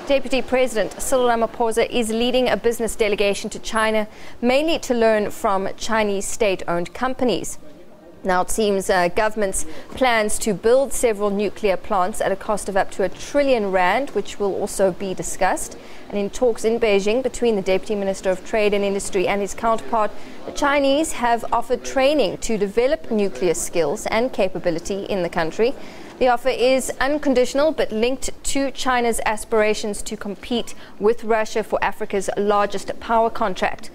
Deputy President Cyril Ramaphosa is leading a business delegation to China, mainly to learn from Chinese state-owned companies. Now it seems government's plans to build several nuclear plants at a cost of up to R1 trillion, which will also be discussed. And in talks in Beijing between the Deputy Minister of Trade and Industry and his counterpart, the Chinese have offered training to develop nuclear skills and capability in the country. The offer is unconditional but linked to China's aspirations to compete with Russia for Africa's largest power contract.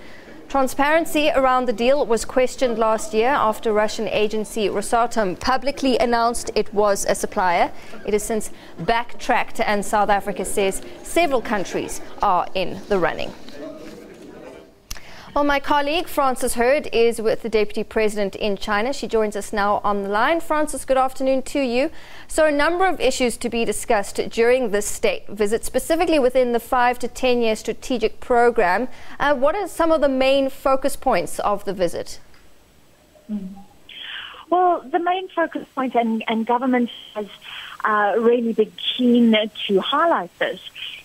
Transparency around the deal was questioned last year after Russian agency Rosatom publicly announced it was a supplier. It has since backtracked, and South Africa says several countries are in the running. Well, my colleague Frances Hurd is with the Deputy President in China. She joins us now on the line. Frances, good afternoon to you. So a number of issues to be discussed during this state visit, specifically within the 5 to 10 year strategic program. What are some of the main focus points of the visit? Well, the main focus point, and government has really been keen to highlight this,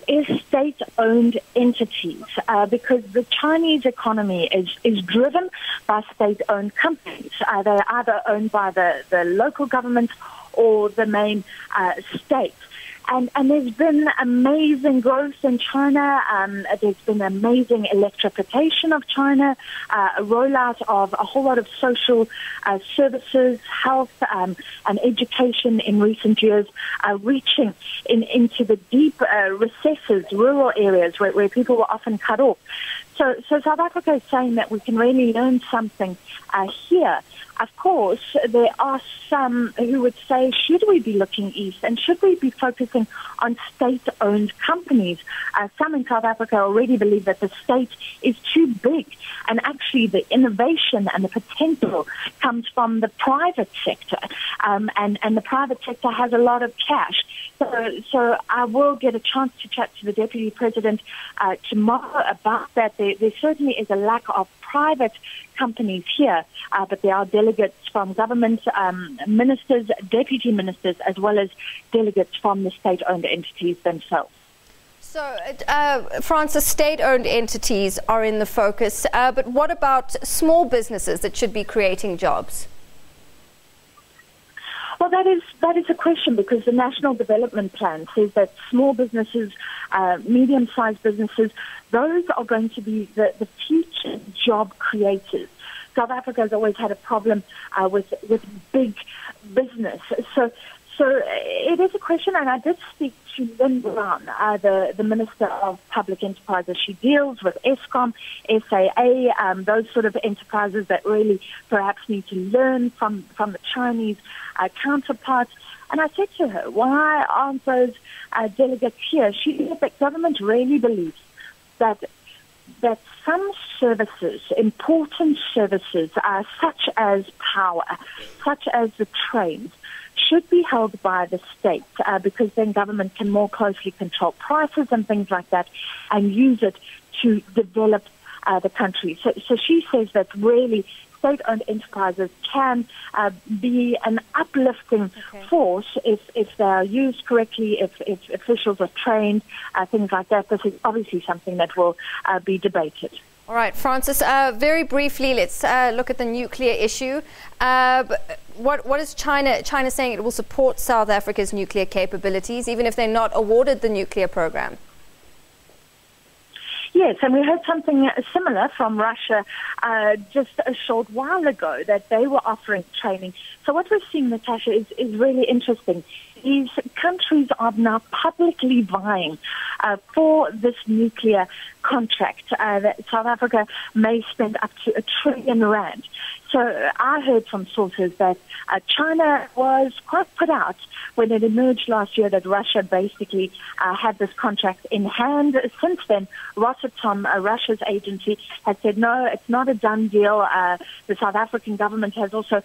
is state-owned entities, because the Chinese economy is driven by state-owned companies. They're either owned by the local government or the main state. And there's been amazing growth in China. There's been amazing electrification of China, a rollout of a whole lot of social services, health and education in recent years, reaching into the deep recesses, rural areas where people were often cut off. So South Africa is saying that we can really learn something here. Of course, there are some who would say, should we be looking east and should we be focusing on state-owned companies? Some in South Africa already believe that the state is too big, and actually the innovation and the potential comes from the private sector, and the private sector has a lot of cash. So I will get a chance to chat to the Deputy President tomorrow about that. There certainly is a lack of private companies here, but there are delegates from government, ministers, deputy ministers, as well as delegates from the state-owned entities themselves. So, Frances, state-owned entities are in the focus, but what about small businesses that should be creating jobs? Well, that is a question, because the National Development Plan says that small businesses, medium-sized businesses, those are going to be the future job creators. South Africa has always had a problem with big business. So it is a question, and I did speak to Lynn Brown, the Minister of Public Enterprises. She deals with Eskom, SAA, those sort of enterprises that really perhaps need to learn from the Chinese counterparts. And I said to her, why aren't those delegates here? She said that government really believes that some services, important services, such as power, such as the trains, should be held by the state, because then government can more closely control prices and things like that and use it to develop the country. So she says that really state-owned enterprises can be an uplifting force if they are used correctly, if officials are trained, things like that. This is obviously something that will be debated. All right, Frances, very briefly, let's look at the nuclear issue. What is China saying? It will support South Africa's nuclear capabilities, even if they're not awarded the nuclear program. Yes, and we heard something similar from Russia just a short while ago, that they were offering training. So what we're seeing, Natasha, is really interesting. These countries are now publicly vying for this nuclear contract that South Africa may spend up to R1 trillion. So I heard from sources that China was quite put out when it emerged last year that Russia basically had this contract in hand. Since then, Rosatom, Russia's agency, has said, no, it's not a done deal. The South African government has also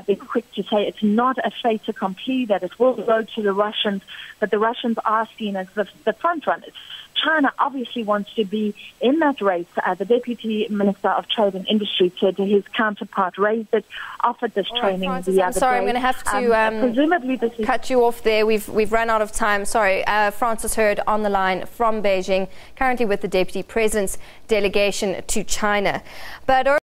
been quick to say it's not a fait accompli, that it will go to the Russians, but the Russians are seen as the front runners. China obviously wants to be in that race. The Deputy Minister of Trade and Industry said his counterpart raised it, offered this training Francis, the other day. I'm going to have to presumably this is cut you off there. We've run out of time. Sorry. Francis Hurd on the line from Beijing, currently with the Deputy President's delegation to China. But